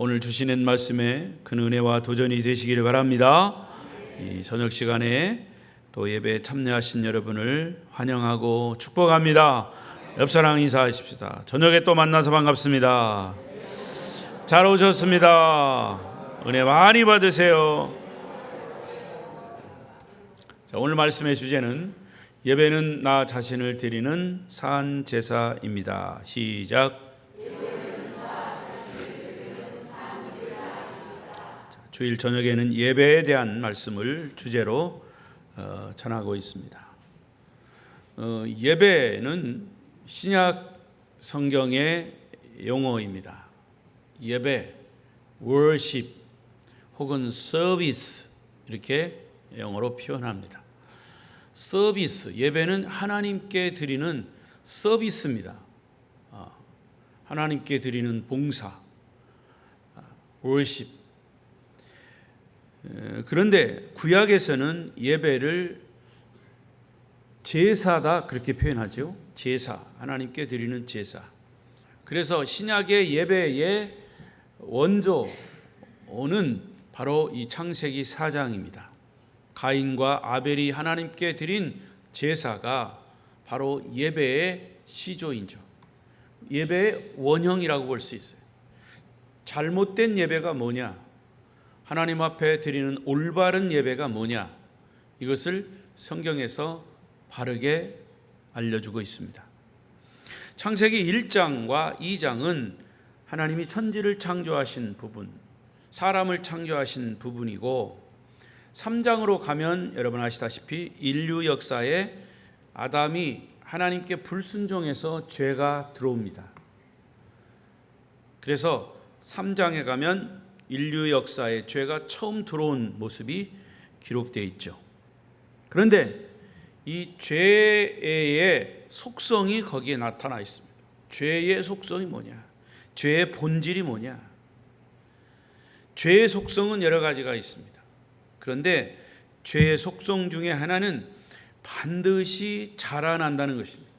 오늘 주시는 말씀에 큰 은혜와 도전이 되시기를 바랍니다. 이 저녁 시간에 또 예배에 참여하신 여러분을 환영하고 축복합니다. 옆사랑 인사하십시다. 저녁에 또 만나서 반갑습니다. 잘 오셨습니다. 은혜 많이 받으세요. 자, 오늘 말씀의 주제는 예배는 나 자신을 드리는 산 제사입니다. 시작. 주일 저녁에는 예배에 대한 말씀을 주제로 전하고 있습니다. 예배는 신약 성경의 용어입니다. 예배, worship 혹은 service 이렇게 영어로 표현합니다. 서비스, 예배는 하나님께 드리는 서비스입니다. 하나님께 드리는 봉사, worship. 그런데 구약에서는 예배를 제사다 그렇게 표현하죠. 제사, 하나님께 드리는 제사. 그래서 신약의 예배의 원조는 바로 이 창세기 4장입니다. 가인과 아벨이 하나님께 드린 제사가 바로 예배의 시조인죠. 예배의 원형이라고 볼 수 있어요. 잘못된 예배가 뭐냐? 하나님 앞에 드리는 올바른 예배가 뭐냐? 이것을 성경에서 바르게 알려주고 있습니다. 창세기 1장과 2장은 하나님이 천지를 창조하신 부분, 사람을 창조하신 부분이고 3장으로 가면 여러분 아시다시피 인류 역사에 아담이 하나님께 불순종해서 죄가 들어옵니다. 그래서 3장에 가면 인류 역사에 죄가 처음 들어온 모습이 기록되어 있죠. 그런데 이 죄의 속성이 거기에 나타나 있습니다. 죄의 속성이 뭐냐? 죄의 본질이 뭐냐? 죄의 속성은 여러 가지가 있습니다. 그런데 죄의 속성 중에 하나는 반드시 자라난다는 것입니다.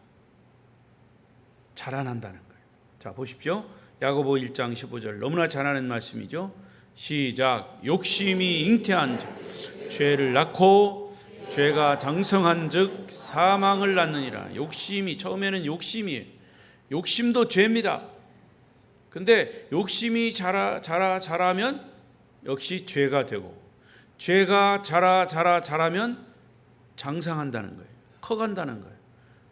자라난다는 거예요. 자, 보십시오. 야고보 1장 15절 너무나 잘 아는 말씀이죠. 시작. 욕심이 잉태한 즉 죄를 낳고 죄가 장성한 즉 사망을 낳느니라. 욕심이 처음에는 욕심이에요. 욕심도 죄입니다. 근데 욕심이 자라면 역시 죄가 되고 죄가 자라면 장성한다는 거예요. 커간다는 거예요.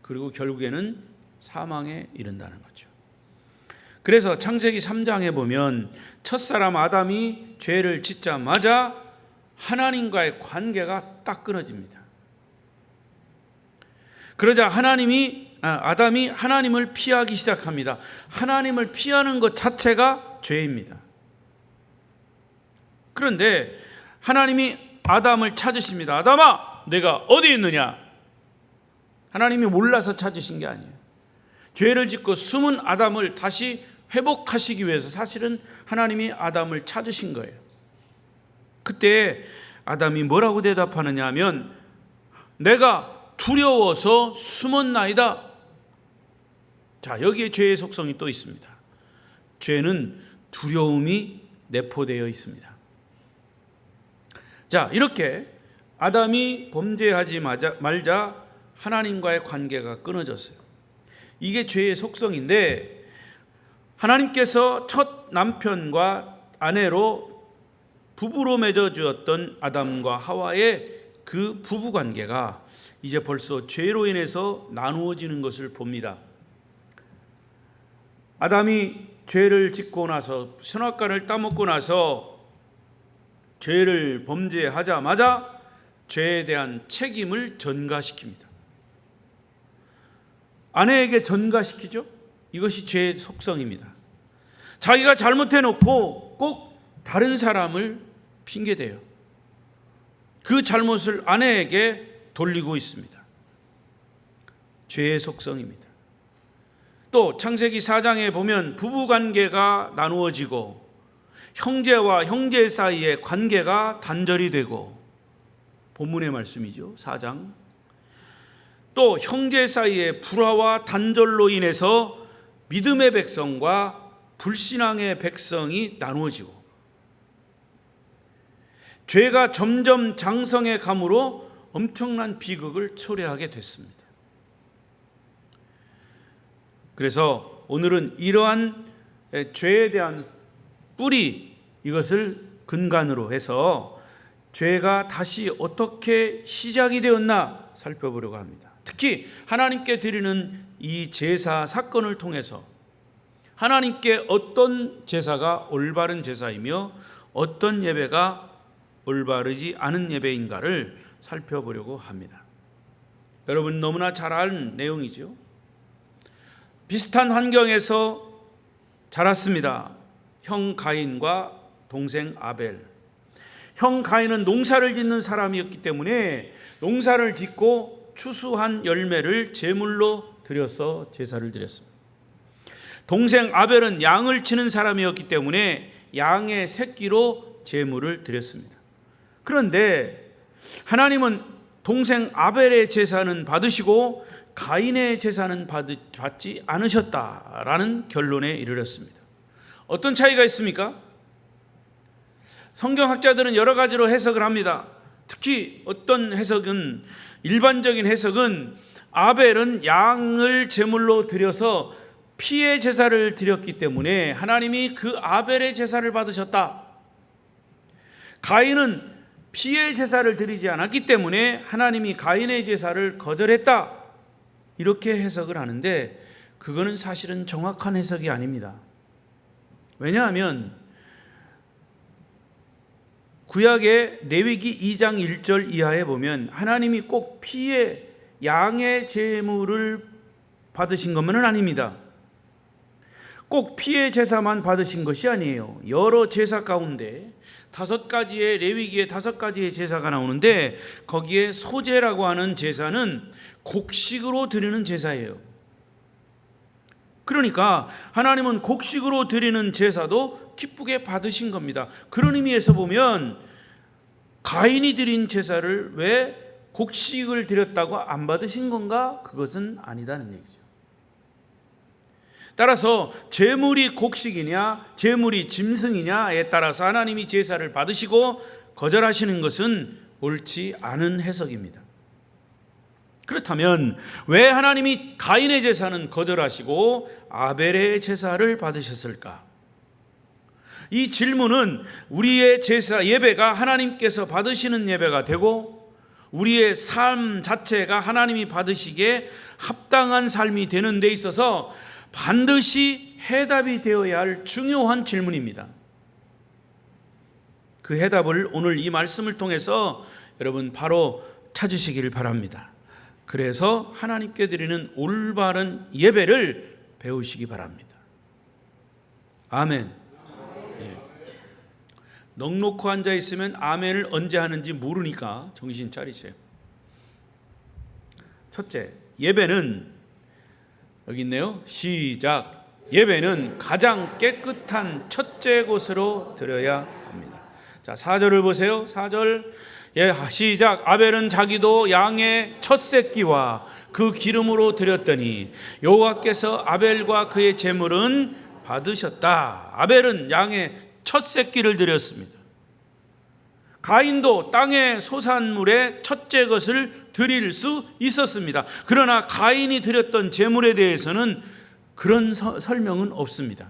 그리고 결국에는 사망에 이른다는 거죠. 그래서 창세기 3장에 보면 첫사람 아담이 죄를 짓자마자 하나님과의 관계가 딱 끊어집니다. 그러자 아담이 하나님을 피하기 시작합니다. 하나님을 피하는 것 자체가 죄입니다. 그런데 하나님이 아담을 찾으십니다. 아담아, 내가 어디 있느냐? 하나님이 몰라서 찾으신 게 아니에요. 죄를 짓고 숨은 아담을 다시 회복하시기 위해서 사실은 하나님이 아담을 찾으신 거예요. 그때 아담이 뭐라고 대답하느냐 하면 내가 두려워서 숨었나이다. 자, 여기에 죄의 속성이 또 있습니다. 죄는 두려움이 내포되어 있습니다. 자, 이렇게 아담이 범죄하지 말자 하나님과의 관계가 끊어졌어요. 이게 죄의 속성인데 하나님께서 첫 남편과 아내로 부부로 맺어 주었던 아담과 하와의 그 부부 관계가 이제 벌써 죄로 인해서 나누어지는 것을 봅니다. 아담이 죄를 짓고 나서 선악과를 따먹고 나서 죄를 범죄하자마자 죄에 대한 책임을 전가시킵니다. 아내에게 전가시키죠. 이것이 죄의 속성입니다. 자기가 잘못해놓고 꼭 다른 사람을 핑계대요. 그 잘못을 아내에게 돌리고 있습니다. 죄의 속성입니다. 또 창세기 4장에 보면 부부관계가 나누어지고 형제와 형제 사이의 관계가 단절이 되고 본문의 말씀이죠. 4장. 또 형제 사이의 불화와 단절로 인해서 믿음의 백성과 불신앙의 백성이 나누어지고 죄가 점점 장성해 감으로 엄청난 비극을 초래하게 됐습니다. 그래서 오늘은 이러한 죄에 대한 뿌리, 이것을 근간으로 해서 죄가 다시 어떻게 시작이 되었나 살펴보려고 합니다. 특히 하나님께 드리는 이 제사 사건을 통해서 하나님께 어떤 제사가 올바른 제사이며 어떤 예배가 올바르지 않은 예배인가를 살펴보려고 합니다. 여러분 너무나 잘 아는 내용이죠. 비슷한 환경에서 자랐습니다. 형 가인과 동생 아벨. 형 가인은 농사를 짓는 사람이었기 때문에 농사를 짓고 추수한 열매를 제물로 드려서 제사를 드렸습니다. 동생 아벨은 양을 치는 사람이었기 때문에 양의 새끼로 제물을 드렸습니다. 그런데 하나님은 동생 아벨의 제사는 받으시고 가인의 제사는 받지 않으셨다라는 결론에 이르렀습니다. 어떤 차이가 있습니까? 성경학자들은 여러 가지로 해석을 합니다. 특히 어떤 해석은, 일반적인 해석은 아벨은 양을 제물로 드려서 피의 제사를 드렸기 때문에 하나님이 그 아벨의 제사를 받으셨다. 가인은 피의 제사를 드리지 않았기 때문에 하나님이 가인의 제사를 거절했다. 이렇게 해석을 하는데 그거는 사실은 정확한 해석이 아닙니다. 왜냐하면 구약의 레위기 2장 1절 이하에 보면 하나님이 꼭 피의 양의 제물을 받으신 것만은 아닙니다. 꼭 피의 제사만 받으신 것이 아니에요. 여러 제사 가운데 5가지의 레위기에 5가지의 제사가 나오는데 거기에 소제라고 하는 제사는 곡식으로 드리는 제사예요. 그러니까 하나님은 곡식으로 드리는 제사도 기쁘게 받으신 겁니다. 그런 의미에서 보면 가인이 드린 제사를 왜 곡식을 드렸다고 안 받으신 건가? 그것은 아니다는 얘기죠. 따라서 제물이 곡식이냐 제물이 짐승이냐에 따라서 하나님이 제사를 받으시고 거절하시는 것은 옳지 않은 해석입니다. 그렇다면 왜 하나님이 가인의 제사는 거절하시고 아벨의 제사를 받으셨을까? 이 질문은 우리의 제사 예배가 하나님께서 받으시는 예배가 되고 우리의 삶 자체가 하나님이 받으시기에 합당한 삶이 되는 데 있어서 반드시 해답이 되어야 할 중요한 질문입니다. 그 해답을 오늘 이 말씀을 통해서 여러분 바로 찾으시기를 바랍니다. 그래서 하나님께 드리는 올바른 예배를 배우시기 바랍니다. 아멘. 네. 넋놓고 앉아 있으면 아멘을 언제 하는지 모르니까 정신 차리세요. 첫째, 예배는 여기 있네요. 시작. 예배는 가장 깨끗한 첫째 곳으로 드려야 합니다. 자, 4절을 보세요. 4절. 예, 시작. 아벨은 자기도 양의 첫 새끼와 그 기름으로 드렸더니 여호와께서 아벨과 그의 제물은 받으셨다. 아벨은 양의 첫 새끼를 드렸습니다. 가인도 땅의 소산물의 첫째 것을 드릴 수 있었습니다. 그러나 가인이 드렸던 제물에 대해서는 그런 설명은 없습니다.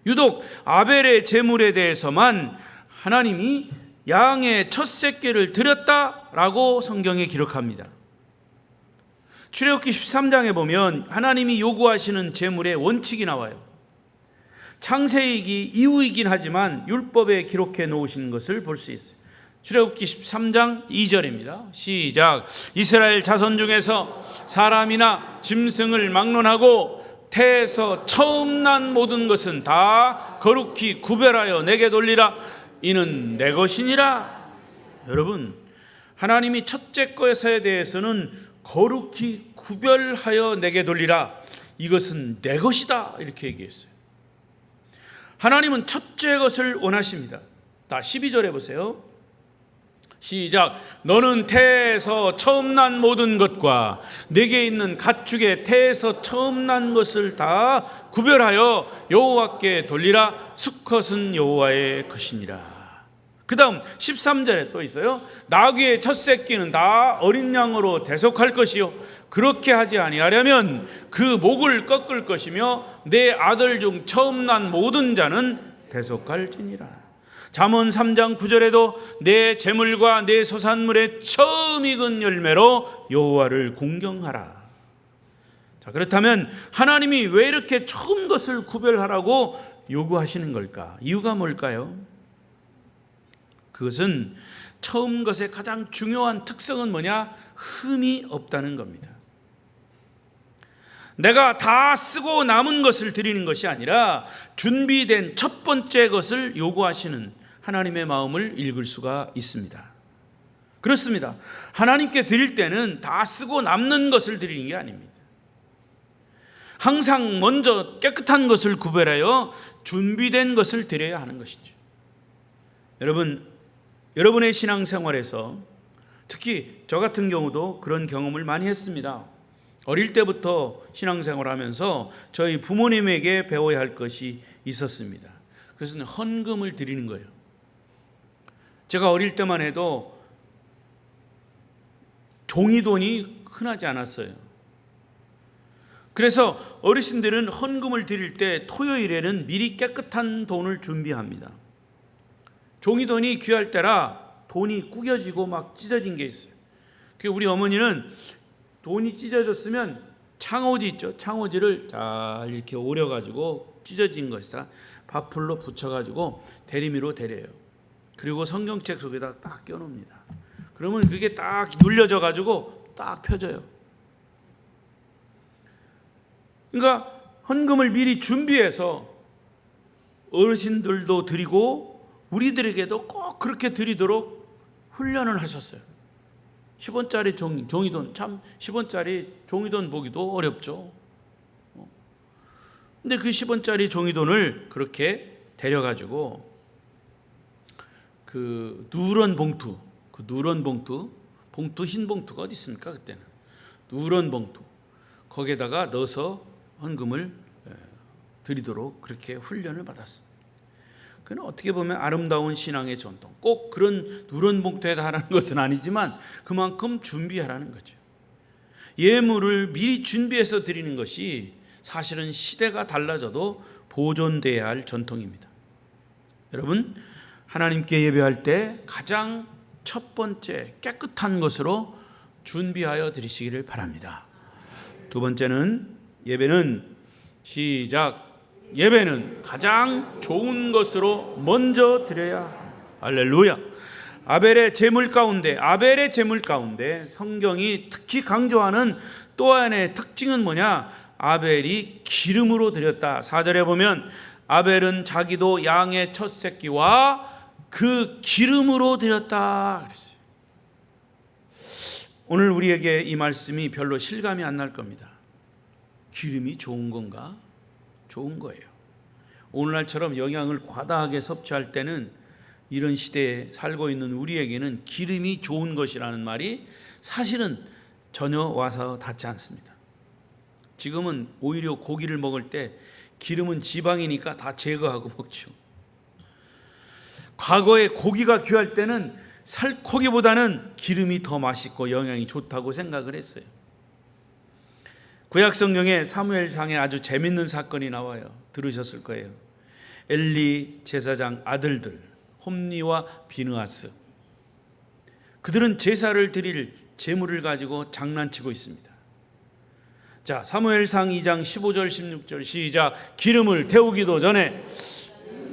유독 아벨의 제물에 대해서만 하나님이 양의 첫 새끼를 드렸다라고 성경에 기록합니다. 출애굽기 13장에 보면 하나님이 요구하시는 제물의 원칙이 나와요. 창세기 이후이긴 하지만 율법에 기록해 놓으신 것을 볼 수 있어요. 출애굽기 13장 2절입니다. 시작. 이스라엘 자손 중에서 사람이나 짐승을 막론하고 태에서 처음 난 모든 것은 다 거룩히 구별하여 내게 돌리라. 이는 내 것이니라. 여러분, 하나님이 첫째 것에 대해서는 거룩히 구별하여 내게 돌리라. 이것은 내 것이다. 이렇게 얘기했어요. 하나님은 첫째 것을 원하십니다. 자, 12절에 보세요. 시작. 너는 태에서 처음 난 모든 것과 내게 있는 가축의 태에서 처음 난 것을 다 구별하여 여호와께 돌리라. 수컷은 여호와의 것이니라. 그 다음 13절에 또 있어요. 나귀의 첫 새끼는 다 어린 양으로 대속할 것이요 그렇게 하지 아니하려면 그 목을 꺾을 것이며 내 아들 중 처음 난 모든 자는 대속할지니라. 잠언 3장 9절에도 내 재물과 내 소산물의 처음 익은 열매로 여호와를 공경하라. 자, 그렇다면 하나님이 왜 이렇게 처음 것을 구별하라고 요구하시는 걸까? 이유가 뭘까요? 그것은 처음 것의 가장 중요한 특성은 뭐냐? 흠이 없다는 겁니다. 내가 다 쓰고 남은 것을 드리는 것이 아니라 준비된 첫 번째 것을 요구하시는 하나님의 마음을 읽을 수가 있습니다. 그렇습니다. 하나님께 드릴 때는 다 쓰고 남는 것을 드리는 게 아닙니다. 항상 먼저 깨끗한 것을 구별하여 준비된 것을 드려야 하는 것이죠. 여러분의 신앙생활에서 특히 저 같은 경우도 그런 경험을 많이 했습니다. 어릴 때부터 신앙생활하면서 저희 부모님에게 배워야 할 것이 있었습니다. 그것은 헌금을 드리는 거예요. 제가 어릴 때만 해도 종이돈이 흔하지 않았어요. 그래서 어르신들은 헌금을 드릴 때 토요일에는 미리 깨끗한 돈을 준비합니다. 종이돈이 귀할 때라 돈이 구겨지고 막 찢어진 게 있어요. 우리 어머니는 돈이 찢어졌으면 창호지 있죠. 창호지를 잘 이렇게 오려가지고 찢어진 것이다 밥풀로 붙여가지고 대리미로 데려요. 그리고 성경책 속에다 딱 껴놓습니다. 그러면 그게 딱 눌려져가지고 딱 펴져요. 그러니까 헌금을 미리 준비해서 어르신들도 드리고 우리들에게도 꼭 그렇게 드리도록 훈련을 하셨어요. 10원짜리 종이돈, 참 10원짜리 종이돈 보기도 어렵죠. 근데 그 10원짜리 종이돈을 그렇게 데려가지고 그 누런 봉투, 봉투 흰 봉투가 어디 있습니까? 그때는 누런 봉투 거기에다가 넣어서 헌금을 드리도록 그렇게 훈련을 받았습니다. 그는 어떻게 보면 아름다운 신앙의 전통, 꼭 그런 누런 봉투에다 하라는 것은 아니지만 그만큼 준비하라는 거죠. 예물을 미리 준비해서 드리는 것이 사실은 시대가 달라져도 보존돼야 할 전통입니다. 여러분, 하나님께 예배할 때 가장 첫 번째 깨끗한 것으로 준비하여 드리시기를 바랍니다. 두 번째는 예배는 시작. 예배는 가장 좋은 것으로 먼저 드려야 합니다. 할렐루야. 아벨의 제물 가운데 성경이 특히 강조하는 또 하나의 특징은 뭐냐? 아벨이 기름으로 드렸다. 4절에 보면 아벨은 자기도 양의 첫 새끼와 그 기름으로 드렸다 그랬어요. 오늘 우리에게 이 말씀이 별로 실감이 안 날 겁니다. 기름이 좋은 건가? 좋은 거예요. 오늘날처럼 영양을 과다하게 섭취할 때는 이런 시대에 살고 있는 우리에게는 기름이 좋은 것이라는 말이 사실은 전혀 와서 닿지 않습니다. 지금은 오히려 고기를 먹을 때 기름은 지방이니까 다 제거하고 먹죠. 과거에 고기가 귀할 때는 살코기보다는 기름이 더 맛있고 영양이 좋다고 생각을 했어요. 구약 성경에 사무엘상에 아주 재밌는 사건이 나와요. 들으셨을 거예요. 엘리 제사장 아들들 홈니와 비느하스, 그들은 제사를 드릴 제물을 가지고 장난치고 있습니다. 자, 사무엘상 2장 15절 16절 시작. 기름을 태우기도 전에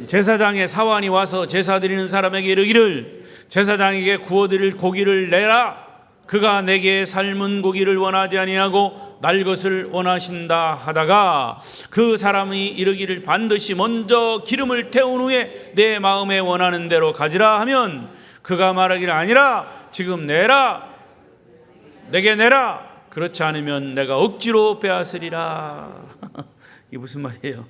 제사장의 사환이 와서 제사 드리는 사람에게 이르기를 제사장에게 구워드릴 고기를 내라. 그가 내게 삶은 고기를 원하지 아니하고 날 것을 원하신다 하다가 그 사람이 이르기를 반드시 먼저 기름을 태운 후에 내 마음에 원하는 대로 가지라 하면 그가 말하기를 아니라 지금 내라, 내게 내라. 그렇지 않으면 내가 억지로 빼앗으리라. 이게 무슨 말이에요?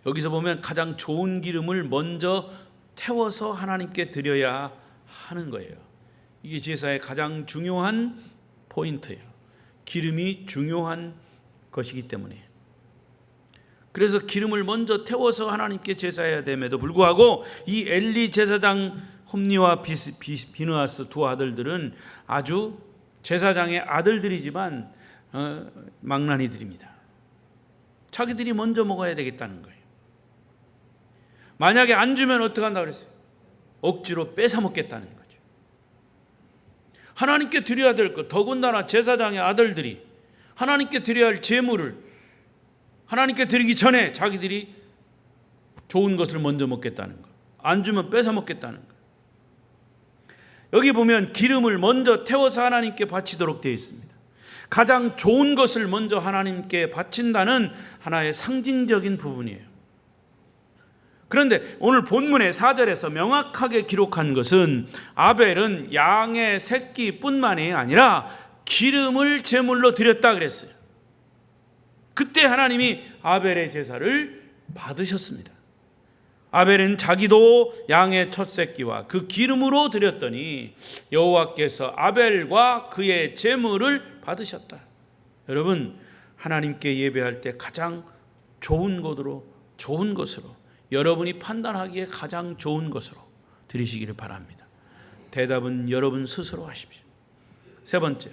여기서 보면 가장 좋은 기름을 먼저 태워서 하나님께 드려야 하는 거예요. 이게 제사의 가장 중요한 포인트예요. 기름이 중요한 것이기 때문에. 그래서 기름을 먼저 태워서 하나님께 제사해야 됨에도 불구하고 이 엘리 제사장 홈니와 비느하스 두 아들들은 아주 제사장의 아들들이지만 망나니들입니다. 자기들이 먼저 먹어야 되겠다는 거예요. 만약에 안 주면 어떻게 한다고 그랬어요? 억지로 뺏어 먹겠다는 거죠. 하나님께 드려야 될 것, 더군다나 제사장의 아들들이 하나님께 드려야 할 제물을 하나님께 드리기 전에 자기들이 좋은 것을 먼저 먹겠다는 것, 안 주면 뺏어 먹겠다는 것. 여기 보면 기름을 먼저 태워서 하나님께 바치도록 되어 있습니다. 가장 좋은 것을 먼저 하나님께 바친다는 하나의 상징적인 부분이에요. 그런데 오늘 본문의 4절에서 명확하게 기록한 것은 아벨은 양의 새끼뿐만이 아니라 기름을 제물로 드렸다 그랬어요. 그때 하나님이 아벨의 제사를 받으셨습니다. 아벨은 자기도 양의 첫 새끼와 그 기름으로 드렸더니 여호와께서 아벨과 그의 제물을 받으셨다. 여러분, 하나님께 예배할 때 가장 좋은 것으로 여러분이 판단하기에 가장 좋은 것으로 드리시기를 바랍니다. 대답은 여러분 스스로 하십시오. 세 번째,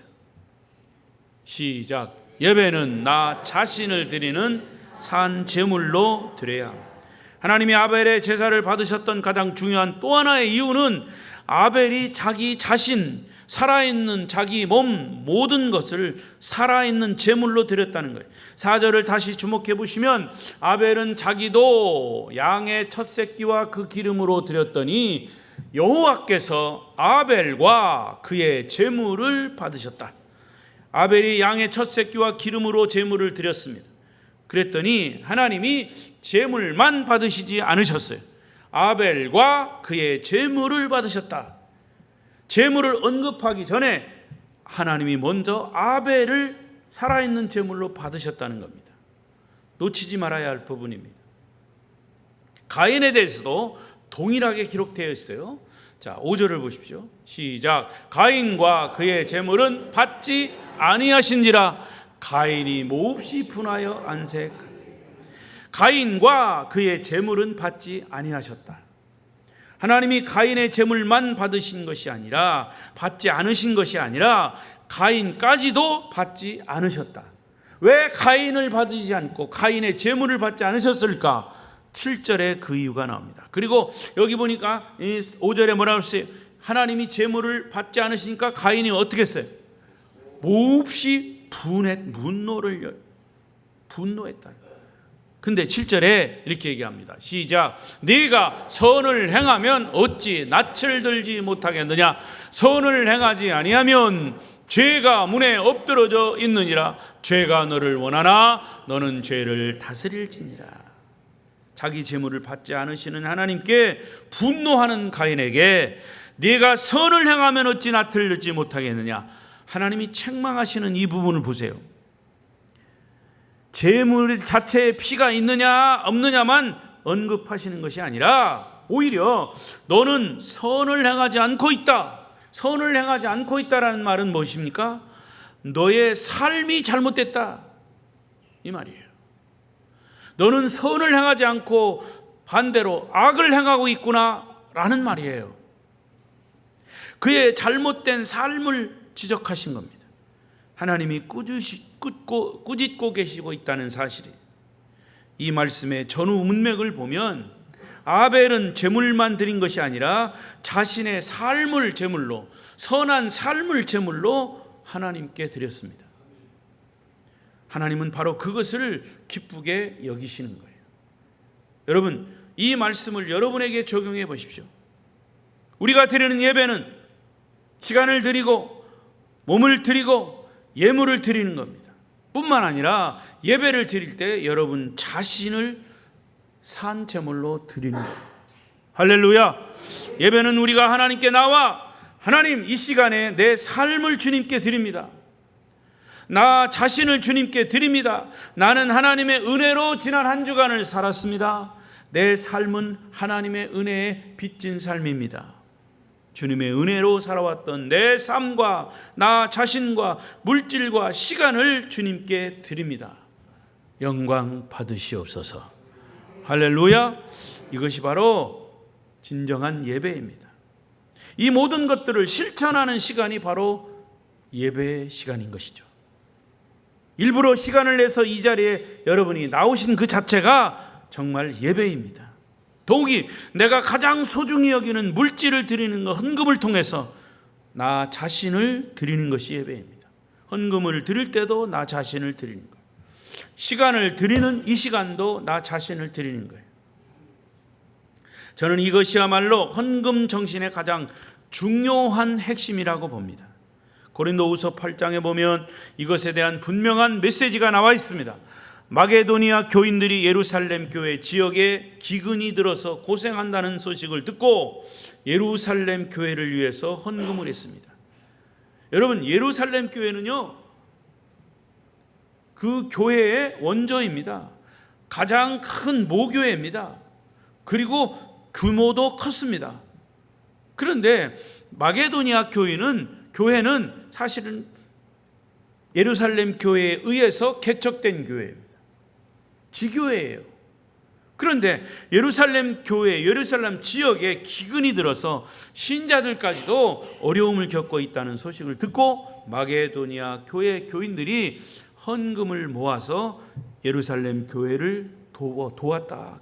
시작. 예배는 나 자신을 드리는 산 제물로 드려야 합니다. 하나님이 아벨의 제사를 받으셨던 가장 중요한 또 하나의 이유는 아벨이 자기 자신, 살아있는 자기 몸 모든 것을 살아있는 제물로 드렸다는 거예요. 4절을 다시 주목해 보시면 아벨은 자기도 양의 첫 새끼와 그 기름으로 드렸더니 여호와께서 아벨과 그의 제물을 받으셨다. 아벨이 양의 첫 새끼와 기름으로 제물을 드렸습니다. 그랬더니 하나님이 제물만 받으시지 않으셨어요. 아벨과 그의 제물을 받으셨다. 제물을 언급하기 전에 하나님이 먼저 아벨을 살아있는 제물로 받으셨다는 겁니다. 놓치지 말아야 할 부분입니다. 가인에 대해서도 동일하게 기록되어 있어요. 자, 5절을 보십시오. 시작. 가인과 그의 제물은 받지 아니하신지라 가인이 몹시 분하여 안색하니. 가인과 그의 제물은 받지 아니하셨다. 하나님이 가인의 제물만 받으신 것이 아니라, 받지 않으신 것이 아니라 가인까지도 받지 않으셨다. 왜 가인을 받으지 않고 가인의 제물을 받지 않으셨을까? 7절에 그 이유가 나옵니다. 그리고 여기 보니까 5절에 뭐라고 했어요? 하나님이 제물을 받지 않으시니까 가인이 어떻게 했어요? 몹시 분노했다. 근데 7절에 이렇게 얘기합니다. 시작. 네가 선을 행하면 어찌 낯을 들지 못하겠느냐? 선을 행하지 아니하면 죄가 문에 엎드러져 있느니라. 죄가 너를 원하나 너는 죄를 다스릴지니라. 자기 제물을 받지 않으시는 하나님께 분노하는 가인에게 네가 선을 행하면 어찌 낯을 들지 못하겠느냐? 하나님이 책망하시는 이 부분을 보세요. 제물 자체에 피가 있느냐 없느냐만 언급하시는 것이 아니라 오히려 너는 선을 행하지 않고 있다. 선을 행하지 않고 있다라는 말은 무엇입니까? 너의 삶이 잘못됐다, 이 말이에요. 너는 선을 행하지 않고 반대로 악을 행하고 있구나라는 말이에요. 그의 잘못된 삶을 지적하신 겁니다. 하나님이 꾸짖고 계시고 있다는 사실이, 이 말씀의 전후 문맥을 보면 아벨은 제물만 드린 것이 아니라 자신의 삶을 제물로, 선한 삶을 제물로 하나님께 드렸습니다. 하나님은 바로 그것을 기쁘게 여기시는 거예요. 여러분, 이 말씀을 여러분에게 적용해 보십시오. 우리가 드리는 예배는 시간을 드리고 몸을 드리고 예물을 드리는 겁니다. 뿐만 아니라 예배를 드릴 때 여러분 자신을 산 제물로 드리는 겁니다. 할렐루야. 예배는 우리가 하나님께 나와 하나님, 이 시간에 내 삶을 주님께 드립니다. 나 자신을 주님께 드립니다. 나는 하나님의 은혜로 지난 한 주간을 살았습니다. 내 삶은 하나님의 은혜에 빚진 삶입니다. 주님의 은혜로 살아왔던 내 삶과 나 자신과 물질과 시간을 주님께 드립니다. 영광 받으시옵소서. 할렐루야. 이것이 바로 진정한 예배입니다. 이 모든 것들을 실천하는 시간이 바로 예배의 시간인 것이죠. 일부러 시간을 내서 이 자리에 여러분이 나오신 그 자체가 정말 예배입니다. 더욱이 내가 가장 소중히 여기는 물질을 드리는 것, 헌금을 통해서 나 자신을 드리는 것이 예배입니다. 헌금을 드릴 때도 나 자신을 드리는 거예요. 시간을 드리는 이 시간도 나 자신을 드리는 거예요. 저는 이것이야말로 헌금 정신의 가장 중요한 핵심이라고 봅니다. 고린도후서 8장에 보면 이것에 대한 분명한 메시지가 나와 있습니다. 마게도니아 교인들이 예루살렘 교회 지역에 기근이 들어서 고생한다는 소식을 듣고 예루살렘 교회를 위해서 헌금을 했습니다. 여러분, 예루살렘 교회는요, 그 교회의 원조입니다. 가장 큰 모교회입니다. 그리고 규모도 컸습니다. 그런데 마게도니아 교회는 사실은 예루살렘 교회에 의해서 개척된 교회입니다. 지교회예요. 그런데 예루살렘 교회, 예루살렘 지역에 기근이 들어서 신자들까지도 어려움을 겪고 있다는 소식을 듣고 마게도니아 교회 교인들이 헌금을 모아서 예루살렘 교회를 도왔다.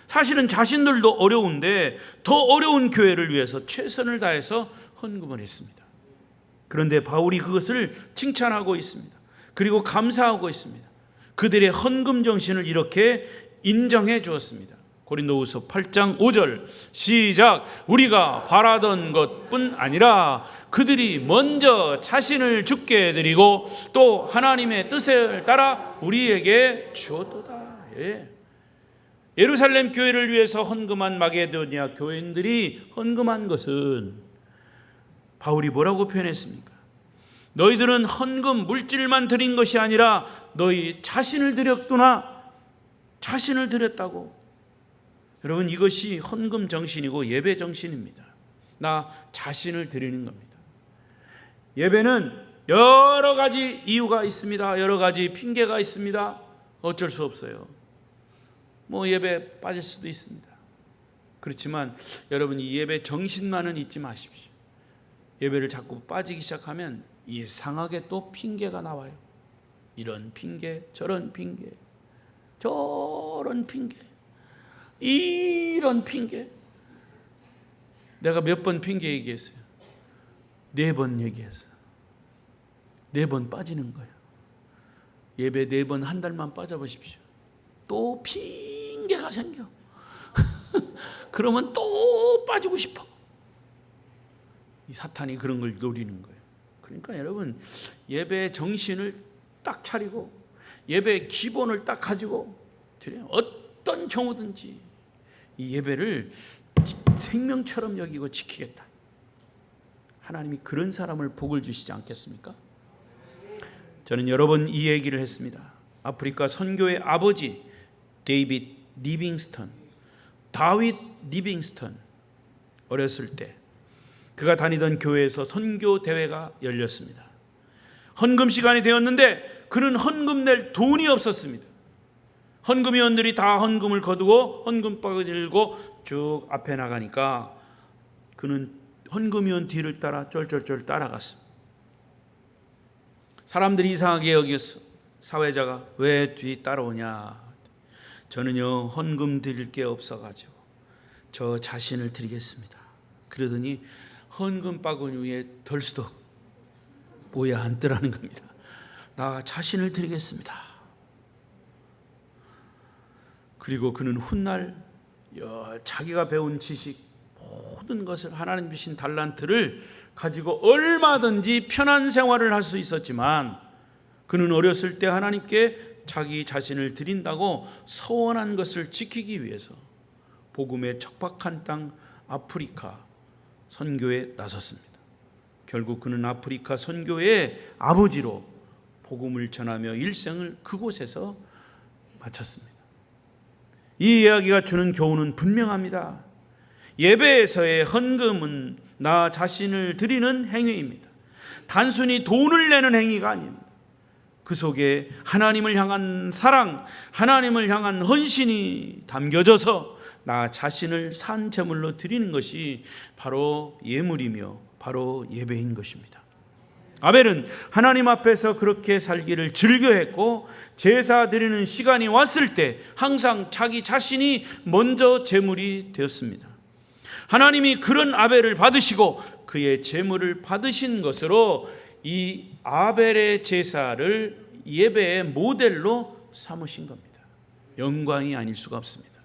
사실은 자신들도 어려운데 더 어려운 교회를 위해서 최선을 다해서 헌금을 했습니다. 그런데 바울이 그것을 칭찬하고 있습니다. 그리고 감사하고 있습니다. 그들의 헌금 정신을 이렇게 인정해 주었습니다. 고린도후서 8장 5절 시작. 우리가 바라던 것뿐 아니라 그들이 먼저 자신을 주께 드리고 또 하나님의 뜻을 따라 우리에게 주었도다. 예루살렘 교회를 위해서 헌금한 마게도니아 교인들이 헌금한 것은 바울이 뭐라고 표현했습니까? 너희들은 헌금 물질만 드린 것이 아니라 너희 자신을 드렸구나. 자신을 드렸다고. 여러분, 이것이 헌금 정신이고 예배 정신입니다. 나 자신을 드리는 겁니다. 예배는 여러 가지 이유가 있습니다. 여러 가지 핑계가 있습니다. 어쩔 수 없어요. 예배 빠질 수도 있습니다. 그렇지만 여러분, 이 예배 정신만은 잊지 마십시오. 예배를 자꾸 빠지기 시작하면 이상하게 또 핑계가 나와요. 이런 핑계, 저런 핑계, 저런 핑계, 이런 핑계. 내가 몇 번 핑계 얘기했어요? 4번 얘기했어요. 4번 빠지는 거예요. 예배 4번 한 달만 빠져보십시오. 또 핑계가 생겨. 그러면 또 빠지고 싶어. 이 사탄이 그런 걸 노리는 거예요. 그러니까 여러분, 예배 정신을 딱 차리고 예배의 기본을 딱 가지고 드려요. 어떤 경우든지 이 예배를 생명처럼 여기고 지키겠다. 하나님이 그런 사람을 복을 주시지 않겠습니까? 저는 여러 번 이 얘기를 했습니다. 아프리카 선교의 아버지 다윗 리빙스턴 어렸을 때 그가 다니던 교회에서 선교 대회가 열렸습니다. 헌금 시간이 되었는데 그는 헌금 낼 돈이 없었습니다. 헌금위원들이 다 헌금을 거두고 헌금박을 들고 쭉 앞에 나가니까 그는 헌금위원 뒤를 따라 쫄쫄쫄 따라갔습니다. 사람들이 이상하게 여겼어. 사회자가 왜 뒤 따라오냐? 저는요, 헌금 드릴 게 없어가지고 저 자신을 드리겠습니다. 그러더니 헌금 바구니 위에 덜수록 오해 안 뜨라는 겁니다. 나 자신을 드리겠습니다. 그리고 그는 훗날 자기가 배운 지식 모든 것을 하나님 주신 달란트를 가지고 얼마든지 편한 생활을 할 수 있었지만 그는 어렸을 때 하나님께 자기 자신을 드린다고 서원한 것을 지키기 위해서 복음의 척박한 땅 아프리카 선교에 나섰습니다. 결국 그는 아프리카 선교의 아버지로 복음을 전하며 일생을 그곳에서 마쳤습니다. 이 이야기가 주는 교훈은 분명합니다. 예배에서의 헌금은 나 자신을 드리는 행위입니다. 단순히 돈을 내는 행위가 아닙니다. 그 속에 하나님을 향한 사랑, 하나님을 향한 헌신이 담겨져서 나 자신을 산 제물로 드리는 것이 바로 예물이며 바로 예배인 것입니다. 아벨은 하나님 앞에서 그렇게 살기를 즐겨했고, 제사 드리는 시간이 왔을 때 항상 자기 자신이 먼저 제물이 되었습니다. 하나님이 그런 아벨을 받으시고 그의 제물을 받으신 것으로 이 아벨의 제사를 예배의 모델로 삼으신 겁니다. 영광이 아닐 수가 없습니다.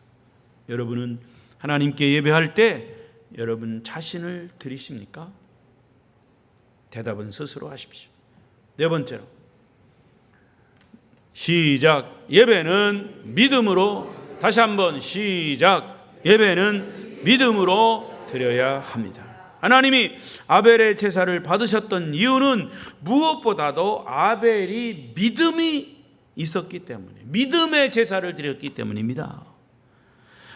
여러분은 하나님께 예배할 때 여러분 자신을 드리십니까? 대답은 스스로 하십시오. 네 번째로, 시작. 예배는 믿음으로, 다시 한번 시작. 예배는 믿음으로 드려야 합니다. 하나님이 아벨의 제사를 받으셨던 이유는 무엇보다도 아벨이 믿음이 있었기 때문에, 믿음의 제사를 드렸기 때문입니다.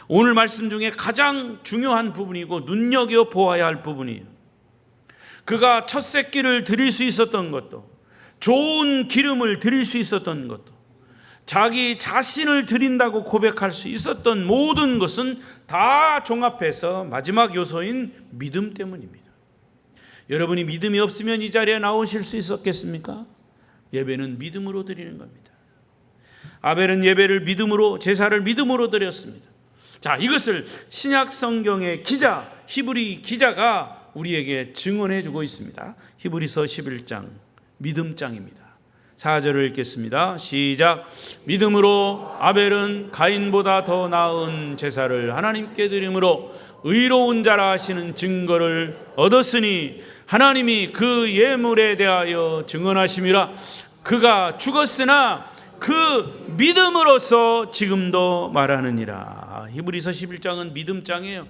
오늘 말씀 중에 가장 중요한 부분이고 눈여겨보아야 할 부분이에요. 그가 첫 새끼를 드릴 수 있었던 것도, 좋은 기름을 드릴 수 있었던 것도, 자기 자신을 드린다고 고백할 수 있었던 모든 것은 다 종합해서 마지막 요소인 믿음 때문입니다. 여러분이 믿음이 없으면 이 자리에 나오실 수 있었겠습니까? 예배는 믿음으로 드리는 겁니다. 아벨은 예배를 믿음으로, 제사를 믿음으로 드렸습니다. 자, 이것을 신약 성경의 기자, 히브리 기자가 우리에게 증언해 주고 있습니다. 히브리서 11장 믿음장입니다. 4절을 읽겠습니다. 시작. 믿음으로 아벨은 가인보다 더 나은 제사를 하나님께 드림으로 의로운 자라 하시는 증거를 얻었으니 하나님이 그 예물에 대하여 증언하심이라. 그가 죽었으나 그 믿음으로써 지금도 말하느니라. 히브리서 11장은 믿음장이에요.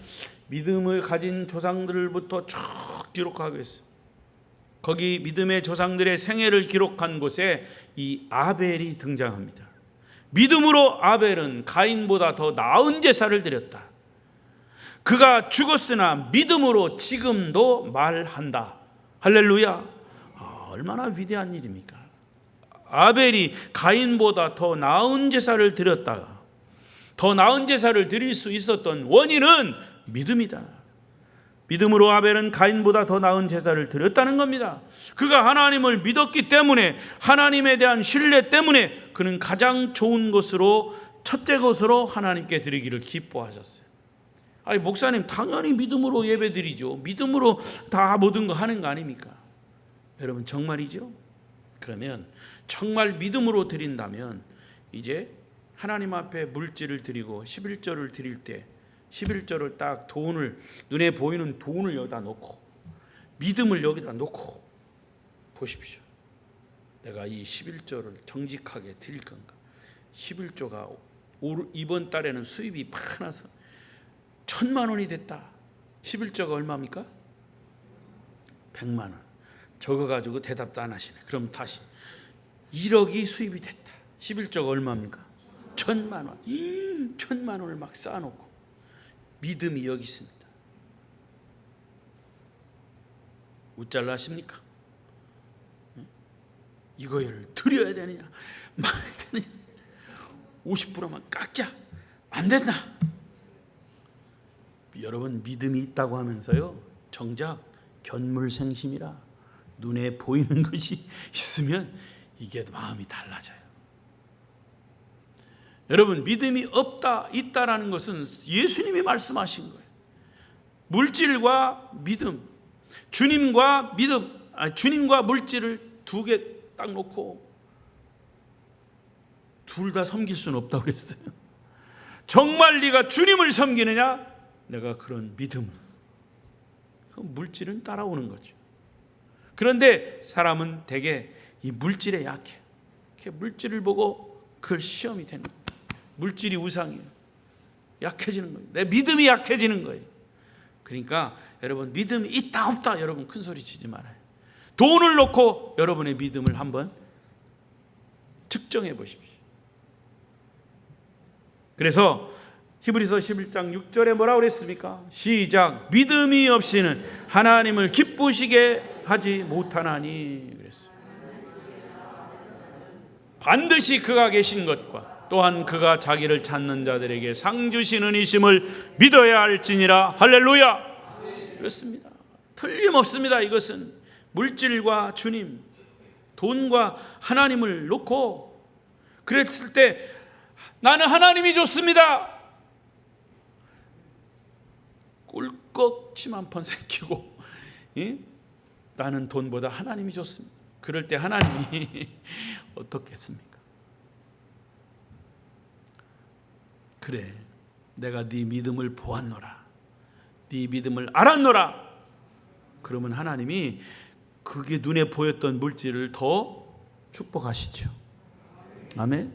믿음을 가진 조상들부터 쭉 기록하고 있어요. 거기 믿음의 조상들의 생애를 기록한 곳에 이 아벨이 등장합니다. 믿음으로 아벨은 가인보다 더 나은 제사를 드렸다. 그가 죽었으나 믿음으로 지금도 말한다. 할렐루야. 얼마나 위대한 일입니까? 아벨이 가인보다 더 나은 제사를 드렸다가, 더 나은 제사를 드릴 수 있었던 원인은 믿음이다. 믿음으로 아벨은 가인보다 더 나은 제사를 드렸다는 겁니다. 그가 하나님을 믿었기 때문에, 하나님에 대한 신뢰 때문에 그는 가장 좋은 것으로, 첫째 것으로 하나님께 드리기를 기뻐하셨어요. 아니, 목사님 당연히 믿음으로 예배드리죠. 믿음으로 다 모든 거 하는 거 아닙니까? 여러분 정말이죠? 그러면 정말 믿음으로 드린다면 이제 하나님 앞에 물질을 드리고 11조를 드릴 때 11조를 딱 돈을, 눈에 보이는 돈을 여기다 놓고 믿음을 여기다 놓고 보십시오. 내가 이 11조를 정직하게 드릴 건가? 11조가 이번 달에는 수입이 많아서 1,000만 원이 됐다. 11조가 얼마입니까? 100만 원. 적어가지고 대답도 안 하시네. 그럼 다시 1억이 수입이 됐다. 11조가 얼마입니까? 1,000만 원. 1,000만 원을 막 쌓아놓고 믿음이 여기 있습니다. 웃잘라 하십니까? 이거를 드려야 되느냐 말아야 되느냐, 50%만 깎자, 안 된다. 여러분 믿음이 있다고 하면서요, 정작 견물생심이라 눈에 보이는 것이 있으면 이게 마음이 달라져요. 여러분 믿음이 없다, 있다라는 것은 예수님이 말씀하신 거예요. 물질과 믿음, 주님과 믿음, 주님과 물질을 두 개 딱 놓고 둘 다 섬길 수는 없다고 그랬어요. 정말 네가 주님을 섬기느냐, 내가 그런 믿음, 그 물질은 따라오는 거죠. 그런데 사람은 대개 이 물질에 약해. 이렇게 물질을 보고 그걸 시험이 되는 거예요. 물질이 우상이에요. 약해지는 거예요. 내 믿음이 약해지는 거예요. 그러니까 여러분 믿음이 있다 없다 여러분 큰 소리 치지 말아요. 돈을 놓고 여러분의 믿음을 한번 측정해 보십시오. 그래서 히브리서 11장 6절에 뭐라고 그랬습니까? 시작. 믿음이 없이는 하나님을 기쁘시게 하지 못하나니 그랬어요. 반드시 그가 계신 것과 또한 그가 자기를 찾는 자들에게 상 주시는 이심을 믿어야 할지니라. 할렐루야. 그렇습니다. 틀림없습니다. 이것은 물질과 주님, 돈과 하나님을 놓고 그랬을 때 나는 하나님이 좋습니다. 꿀꺽 침 한 번 새끼고 나는 돈보다 하나님이 좋습니다. 그럴 때 하나님이 어떻겠습니까? 그래, 내가 네 믿음을 보았노라, 네 믿음을 알았노라. 그러면 하나님이 그게 눈에 보였던 물질을 더 축복하시죠. 아멘.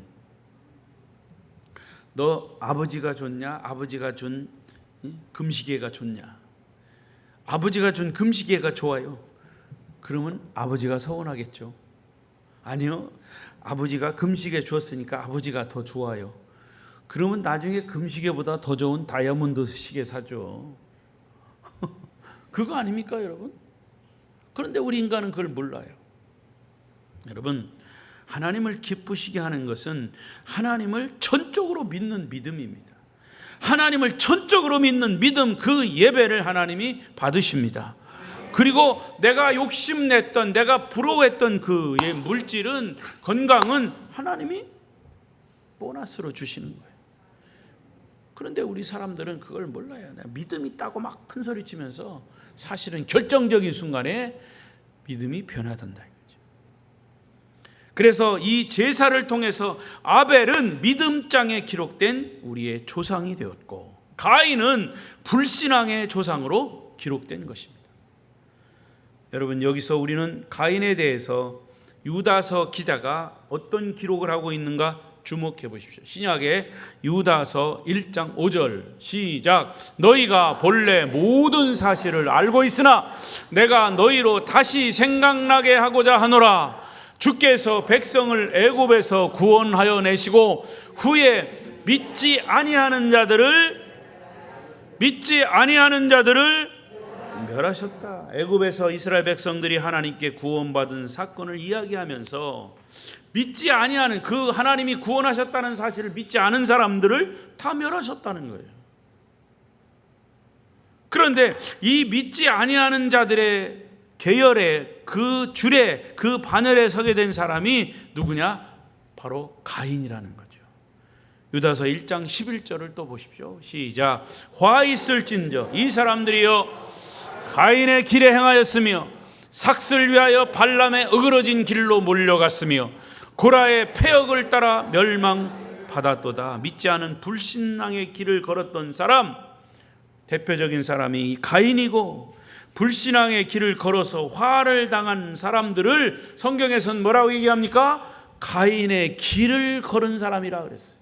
너 아버지가 좋냐? 아버지가 준 금시계가 좋냐? 아버지가 준 금시계가 좋아요. 그러면 아버지가 서운하겠죠. 아니요, 아버지가 금시계 주었으니까 아버지가 더 좋아요. 그러면 나중에 금시계보다 더 좋은 다이아몬드 시계 사죠. 그거 아닙니까 여러분? 그런데 우리 인간은 그걸 몰라요. 여러분, 하나님을 기쁘시게 하는 것은 하나님을 전적으로 믿는 믿음입니다. 하나님을 전적으로 믿는 믿음, 그 예배를 하나님이 받으십니다. 그리고 내가 욕심냈던, 내가 부러워했던 그 물질은, 건강은 하나님이 보너스로 주시는 거예요. 그런데 우리 사람들은 그걸 몰라요. 믿음 있다고 막 큰 소리 치면서 사실은 결정적인 순간에 믿음이 변화된다. 그래서 이 제사를 통해서 아벨은 믿음장에 기록된 우리의 조상이 되었고, 가인은 불신앙의 조상으로 기록된 것입니다. 여러분, 여기서 우리는 가인에 대해서 유다서 기자가 어떤 기록을 하고 있는가 주목해 보십시오. 신약의 유다서 1장 5절 시작. 너희가 본래 모든 사실을 알고 있으나 내가 너희로 다시 생각나게 하고자 하노라. 주께서 백성을 애굽에서 구원하여 내시고 후에 믿지 아니하는 자들을 멸하셨다. 애굽에서 이스라엘 백성들이 하나님께 구원받은 사건을 이야기하면서 믿지 아니하는, 그 하나님이 구원하셨다는 사실을 믿지 않은 사람들을 다 멸하셨다는 거예요. 그런데 이 믿지 아니하는 자들의 계열에, 그 줄에, 그 반열에 서게 된 사람이 누구냐? 바로 가인이라는 거죠. 유다서 1장 11절을 또 보십시오. 시작. 화 있을진저 이 사람들이여 가인의 길에 행하였으며 삭슬 위하여 발람의 어그러진 길로 몰려갔으며 고라의 폐역을 따라 멸망받았도다. 믿지 않은 불신앙의 길을 걸었던 사람, 대표적인 사람이 가인이고, 불신앙의 길을 걸어서 화를 당한 사람들을 성경에서는 뭐라고 얘기합니까? 가인의 길을 걸은 사람이라 그랬어요.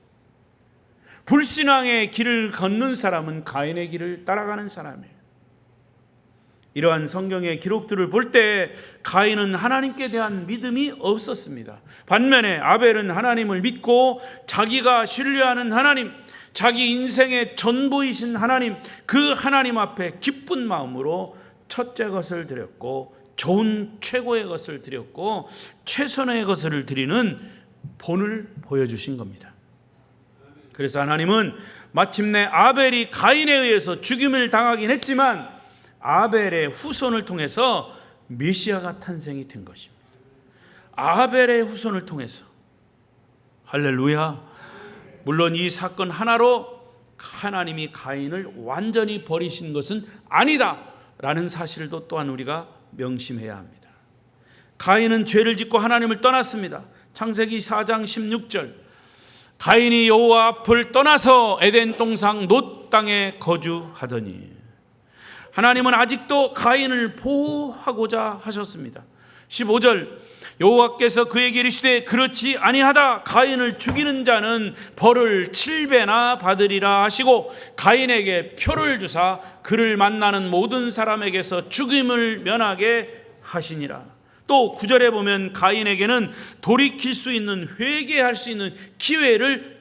불신앙의 길을 걷는 사람은 가인의 길을 따라가는 사람이에요. 이러한 성경의 기록들을 볼 때 가인은 하나님께 대한 믿음이 없었습니다. 반면에 아벨은 하나님을 믿고 자기가 신뢰하는 하나님, 자기 인생의 전부이신 하나님, 그 하나님 앞에 기쁜 마음으로 첫째 것을 드렸고, 좋은 최고의 것을 드렸고, 최선의 것을 드리는 본을 보여주신 겁니다. 그래서 하나님은 마침내 아벨이 가인에 의해서 죽임을 당하긴 했지만 아벨의 후손을 통해서 메시아가 탄생이 된 것입니다. 아벨의 후손을 통해서. 할렐루야. 물론 이 사건 하나로 하나님이 가인을 완전히 버리신 것은 아니다 라는 사실도 또한 우리가 명심해야 합니다. 가인은 죄를 짓고 하나님을 떠났습니다. 창세기 4장 16절 가인이 여호와 앞을 떠나서 에덴 동산 놋 땅에 거주하더니, 하나님은 아직도 가인을 보호하고자 하셨습니다. 15절 여호와께서 그에게 이르시되 그렇지 아니하다. 가인을 죽이는 자는 벌을 7배나 받으리라 하시고 가인에게 표를 주사 그를 만나는 모든 사람에게서 죽임을 면하게 하시니라. 또 9절에 보면 가인에게는 돌이킬 수 있는, 회개할 수 있는 기회를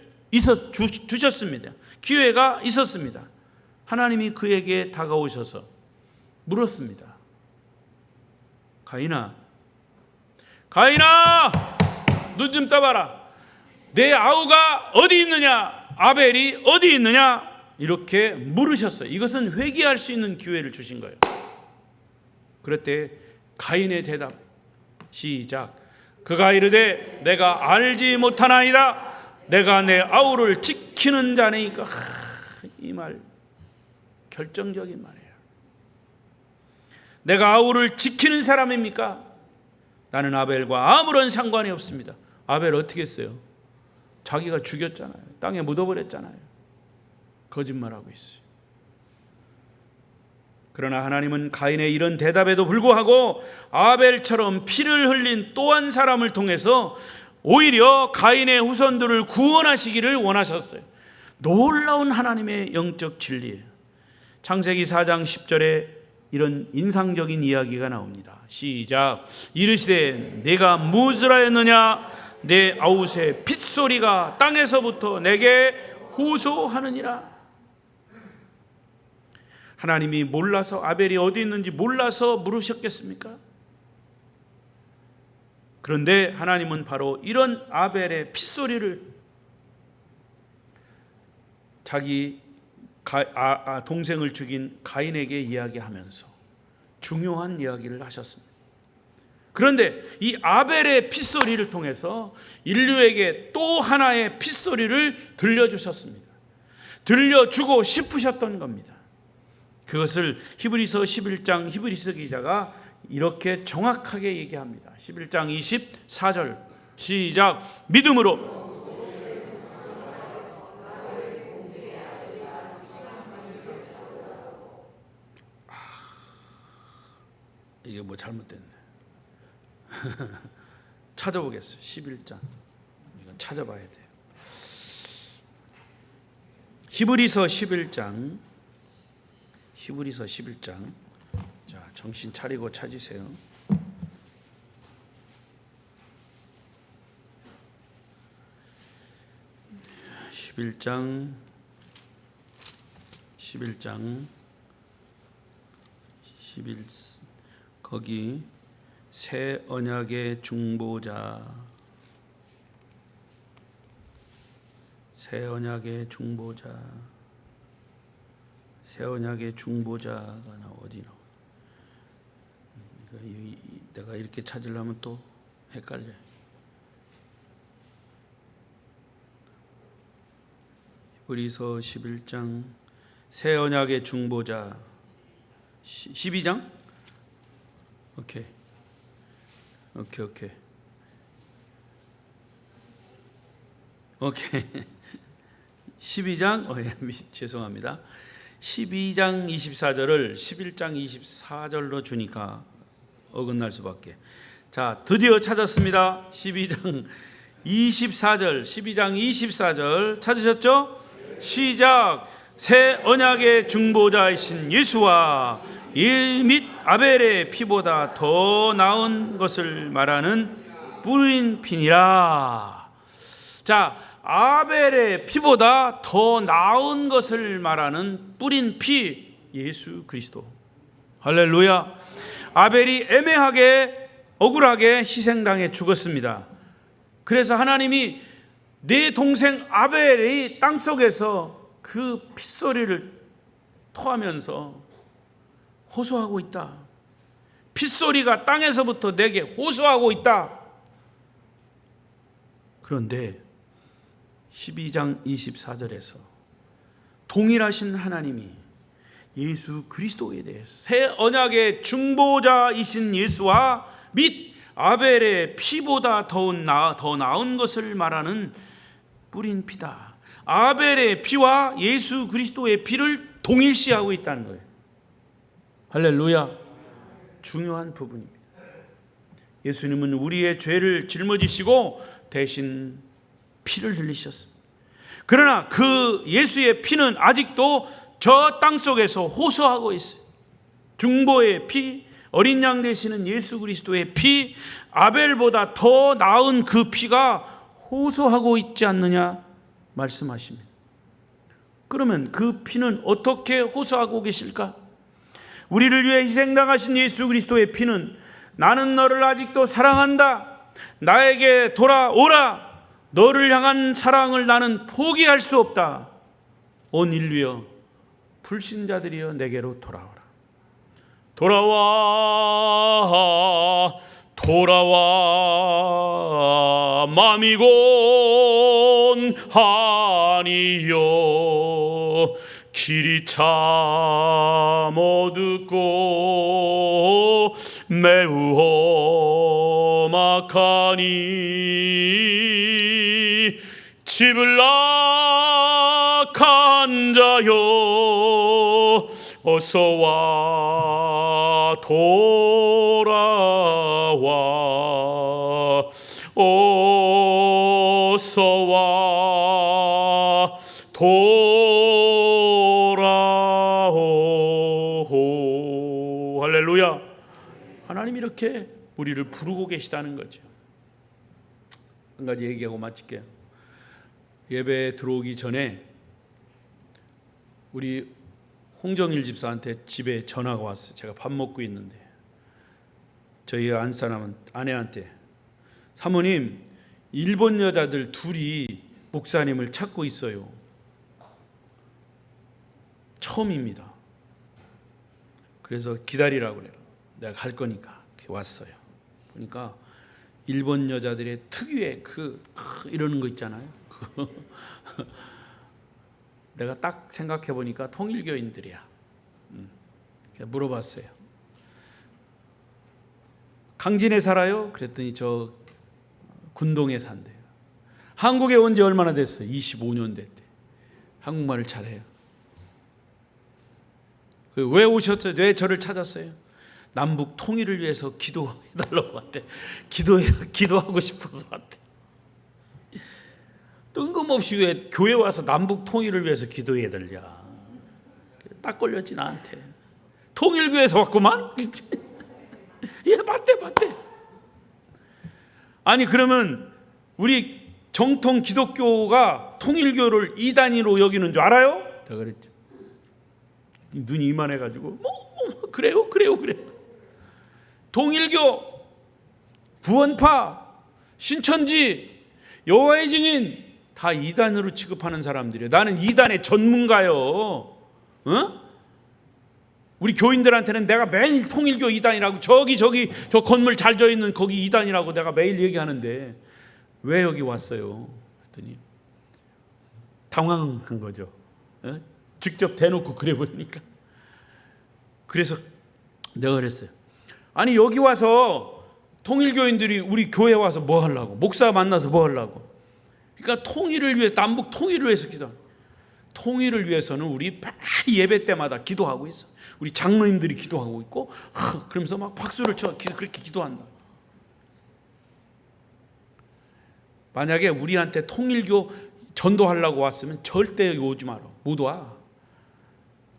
주셨습니다. 기회가 있었습니다. 하나님이 그에게 다가오셔서 물었습니다. 가인아, 눈 좀 떠봐라. 내 아우가 어디 있느냐? 아벨이 어디 있느냐? 이렇게 물으셨어요. 이것은 회개할 수 있는 기회를 주신 거예요. 그럴 때 가인의 대답, 시작. 그가 이르되 내가 알지 못하나이다. 내가 내 아우를 지키는 자니까. 이 말 결정적인 말이에요. 내가 아우를 지키는 사람입니까? 나는 아벨과 아무런 상관이 없습니다. 아벨 어떻게 했어요? 자기가 죽였잖아요. 땅에 묻어버렸잖아요. 거짓말하고 있어요. 그러나 하나님은 가인의 이런 대답에도 불구하고 아벨처럼 피를 흘린 또 한 사람을 통해서 오히려 가인의 후손들을 구원하시기를 원하셨어요. 놀라운 하나님의 영적 진리예요. 창세기 4장 10절에 이런 인상적인 이야기가 나옵니다. 시작. 이르시되 내가 무엇을 하였느냐? 내 아웃의 핏소리가 땅에서부터 내게 호소하느니라. 하나님이 몰라서, 아벨이 어디 있는지 몰라서 물으셨겠습니까? 그런데 하나님은 바로 이런 아벨의 핏소리를 자기 동생을 죽인 가인에게 이야기하면서 중요한 이야기를 하셨습니다. 그런데 이 아벨의 핏소리를 통해서 인류에게 또 하나의 핏소리를 들려주셨습니다. 들려주고 싶으셨던 겁니다. 그것을 히브리서 11장 히브리서 기자가 이렇게 정확하게 얘기합니다. 11장 24절 시작. 믿음으로 이게 뭐 잘못됐네. 찾아보겠어요. 11장 이건 찾아봐야 돼요. 히브리서 11장 자, 정신 차리고 찾으세요. (11장) 거기 새 언약의 중보자가 나 어디 나와? 내가 이렇게 찾으려면 또 헷갈려. 히브리서 11장 새 언약의 중보자 12장? 오케이. 12장 죄송합니다. 12장 24절을 11장 24절로 주니까 어긋날 수밖에. 자, 드디어 찾았습니다. 12장 24절 찾으셨죠? 시작. 새 언약의 중보자이신 예수와 일 및 아벨의 피보다 더 나은 것을 말하는 뿌린 피니라. 자, 아벨의 피보다 더 나은 것을 말하는 뿌린 피, 예수 그리스도. 할렐루야. 아벨이 애매하게 억울하게 희생당해 죽었습니다. 그래서 하나님이 내 동생 아벨이 땅속에서 그 핏소리를 토하면서 호소하고 있다. 핏소리가 땅에서부터 내게 호소하고 있다. 그런데 12장 24절에서 동일하신 하나님이 예수 그리스도에 대해서 새 언약의 중보자이신 예수와 및 아벨의 피보다 더 나은 것을 말하는 뿌린 피다. 아벨의 피와 예수 그리스도의 피를 동일시하고 있다는 거예요. 할렐루야. 중요한 부분입니다. 예수님은 우리의 죄를 짊어지시고 대신 피를 흘리셨습니다. 그러나 그 예수의 피는 아직도 저 땅속에서 호소하고 있어요. 중보의 피, 어린 양 되시는 예수 그리스도의 피, 아벨보다 더 나은 그 피가 호소하고 있지 않느냐 말씀하십니다. 그러면 그 피는 어떻게 호소하고 계실까? 우리를 위해 희생당하신 예수 그리스도의 피는 나는 너를 아직도 사랑한다, 나에게 돌아오라, 너를 향한 사랑을 나는 포기할 수 없다, 온 인류여 불신자들이여 내게로 돌아오라. 돌아와 돌아와 마미곤하니여 길이 참 어둡고 매우 험악하니 집을 낙한 자여 어서와 돌아와 어서와 돌아오. 할렐루야. 하나님이 이렇게 우리를 부르고 계시다는 거죠. 한 가지 얘기하고 마칠게요. 예배 들어오기 전에 우리 홍정일 집사한테 집에 전화가 왔어요. 제가 밥 먹고 있는데 저희 안사람은 아내한테, 사모님 일본 여자들 둘이 목사님을 찾고 있어요. 처음입니다. 그래서 기다리라고 그래요. 내가 갈 거니까. 왔어요. 보니까 일본 여자들의 특유의 이러는 거 있잖아요. 내가 딱 생각해 보니까 통일교인들이야. 물어봤어요. 강진에 살아요? 그랬더니 저 군동에 산대요. 한국에 온 지 얼마나 됐어요? 25년 됐대. 한국말을 잘해요. 왜 오셨어요? 왜 저를 찾았어요? 남북 통일을 위해서 기도해달라고 왔대. 기도하고 싶어서 왔대. 뜬금없이 왜 교회 와서 남북 통일을 위해서 기도해달냐. 딱 걸렸지 나한테. 통일교회에서 왔구만. 예, 맞대. 아니 그러면 우리 정통 기독교가 통일교를 이단위로 여기는 줄 알아요? 내가 그랬죠. 눈이 이만해가지고 그래요. 통일교, 구원파, 신천지, 여호와의 증인 다 이단으로 취급하는 사람들이에요. 나는 이단의 전문가요. 우리 교인들한테는 내가 매일 통일교 이단이라고, 저기 저 건물 잘 져 있는 거기 이단이라고 내가 매일 얘기하는데 왜 여기 왔어요? 그랬더니 당황한 거죠. 직접 대놓고 그래 버리니까. 그래서 내가 그랬어요. 아니 여기 와서 통일교인들이 우리 교회 와서 뭐 하려고? 목사 만나서 뭐 하려고? 그러니까 통일을 위해, 남북 통일을 위해서 기도하는. 통일을 위해서는 우리 예배 때마다 기도하고 있어. 우리 장로님들이 기도하고 있고 그러면서 막 박수를 쳐 그렇게 기도한다. 만약에 우리한테 통일교 전도하려고 왔으면 절대 오지 마라. 못 와.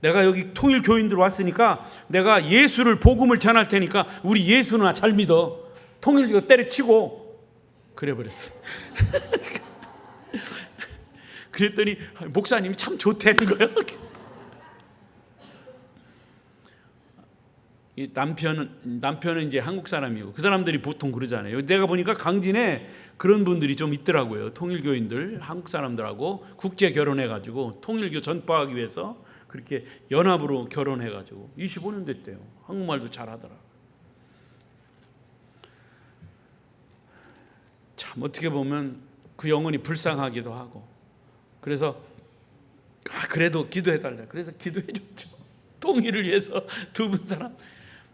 내가 여기 통일교인들 왔으니까 내가 예수를, 복음을 전할 테니까 우리 예수나 잘 믿어. 통일교 때려치고 그래 버렸어. 그랬더니 목사님이 참 좋다는 거예요. 남편은 이제 한국 사람이고 그 사람들이 보통 그러잖아요. 내가 보니까 강진에 그런 분들이 좀 있더라고요. 통일교인들, 한국 사람들하고 국제 결혼해가지고 통일교 전파하기 위해서 그렇게 연합으로 결혼해가지고 25년 됐대요. 한국말도 잘하더라. 참 어떻게 보면 그 영혼이 불쌍하기도 하고. 그래서 그래도 기도해달래. 그래서 기도해줬죠. 통일을 위해서 두 분 사람.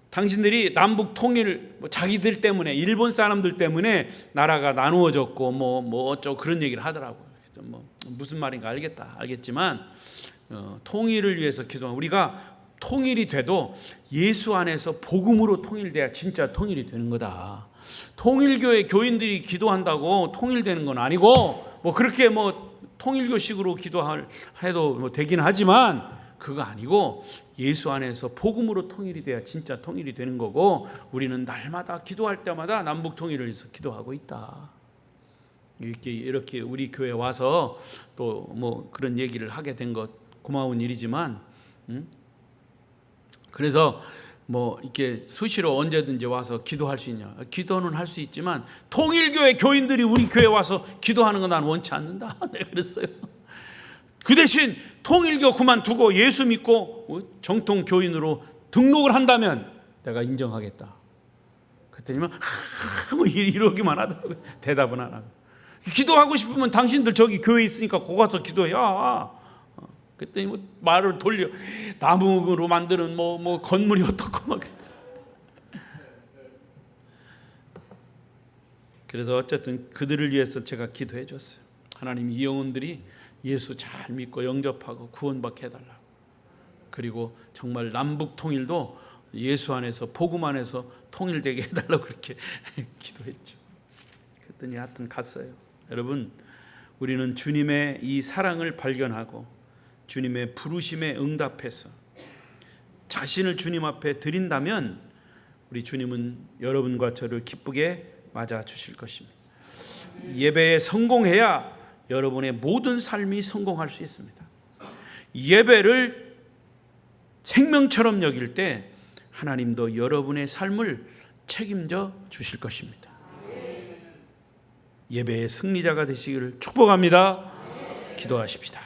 당신들이 남북 통일, 자기들 때문에, 일본 사람들 때문에 나라가 나누어졌고 뭐 어쩌고 그런 얘기를 하더라고요. 무슨 말인가 알겠지만 통일을 위해서 기도하는, 우리가 통일이 돼도 예수 안에서 복음으로 통일돼야 진짜 통일이 되는 거다. 통일교회 교인들이 기도한다고 통일되는 건 아니고, 그렇게 통일교식으로 기도해도 되긴 하지만 그거 아니고 예수 안에서 복음으로 통일이 돼야 진짜 통일이 되는 거고, 우리는 날마다 기도할 때마다 남북 통일을 위해서 기도하고 있다. 이렇게 우리 교회 와서 또 그런 얘기를 하게 된 것, 고마운 일이지만, 그래서 뭐 이렇게 수시로 언제든지 와서 기도할 수 있냐? 기도는 할 수 있지만 통일교회 교인들이 우리 교회 와서 기도하는 건 난 원치 않는다. 내가 그랬어요. 그 대신 통일교 그만두고 예수 믿고 정통 교인으로 등록을 한다면 내가 인정하겠다. 그랬더니만 뭐 이러기만 하더라고요. 대답은 안 하고. 기도하고 싶으면 당신들 저기 교회 있으니까 거기 가서 기도해야. 그랬더니 뭐 말을 돌려. 나무로 만드는 뭐 건물이 어떻고 막. 그래서 어쨌든 그들을 위해서 제가 기도해 줬어요. 하나님, 이 영혼들이 예수 잘 믿고 영접하고 구원받게 해달라고. 그리고 정말 남북 통일도 예수 안에서 복음 안에서 통일되게 해달라고 그렇게 기도했죠. 그랬더니 하여튼 갔어요. 여러분, 우리는 주님의 이 사랑을 발견하고 주님의 부르심에 응답해서 자신을 주님 앞에 드린다면 우리 주님은 여러분과 저를 기쁘게 맞아 주실 것입니다. 예배에 성공해야 여러분의 모든 삶이 성공할 수 있습니다. 예배를 생명처럼 여길 때 하나님도 여러분의 삶을 책임져 주실 것입니다. 예배의 승리자가 되시기를 축복합니다. 기도하십시다.